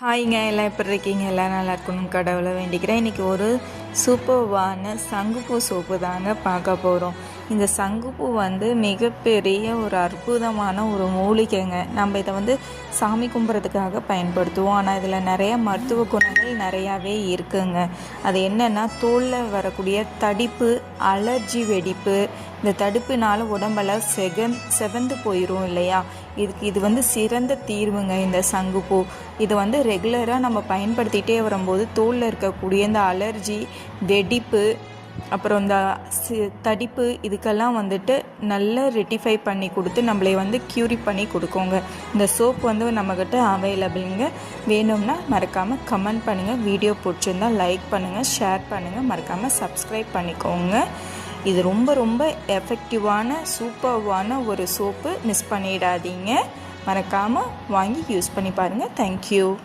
ஹாய்ங்க, எல்லாம் எப்படி இருக்கீங்க? எல்லாம் நல்லா இருக்கணும்னு கடவுளை வேண்டிக்கிறேன். இன்றைக்கி ஒரு சூப்பர்வான சங்குப்பூ சோப்பு தாங்க பார்க்க போகிறோம். இந்த சங்குப்பூ மிகப்பெரிய ஒரு அற்புதமான ஒரு மூலிகைங்க. நம்ம இதை சாமி கும்பிட்றதுக்காக பயன்படுத்துவோம். ஆனால் இதில் நிறைய மருத்துவ குணங்கள் நிறையாவே இருக்குங்க. அது என்னென்னா, தோலில் வரக்கூடிய தடிப்பு, அலர்ஜி வெடிப்பு, இந்த தடுப்புனால உடம்பெல்லாம் செவந்து போயிடும் இல்லையா? இது சிறந்த தீர்வுங்க இந்த சங்குப்பூ. இது ரெகுலராக நம்ம பயன்படுத்திகிட்டே வரும்போது தோலில் இருக்கக்கூடிய இந்த அலர்ஜி, வெடிப்பு, அப்புறம் இந்த தடிப்பு இதுக்கெல்லாம் நல்லா ரெட்டிஃபை பண்ணி கொடுத்து நம்மளை க்யூரி பண்ணி கொடுக்குங்க. இந்த சோப் நம்மக்கிட்ட அவைலபிளுங்க. வேணும்னா மறக்காமல் கமெண்ட் பண்ணுங்கள். வீடியோ பிடிச்சிருந்தால் லைக் பண்ணுங்கள், ஷேர் பண்ணுங்கள், மறக்காமல் சப்ஸ்கிரைப் பண்ணிக்கோங்க. இது ரொம்ப ரொம்ப எஃபெக்டிவான சூப்பர்வான ஒரு சோப்பு. மிஸ் பண்ணிடாதீங்க. மறக்காமல் வாங்கி யூஸ் பண்ணி பாருங்கள். தேங்க்யூ.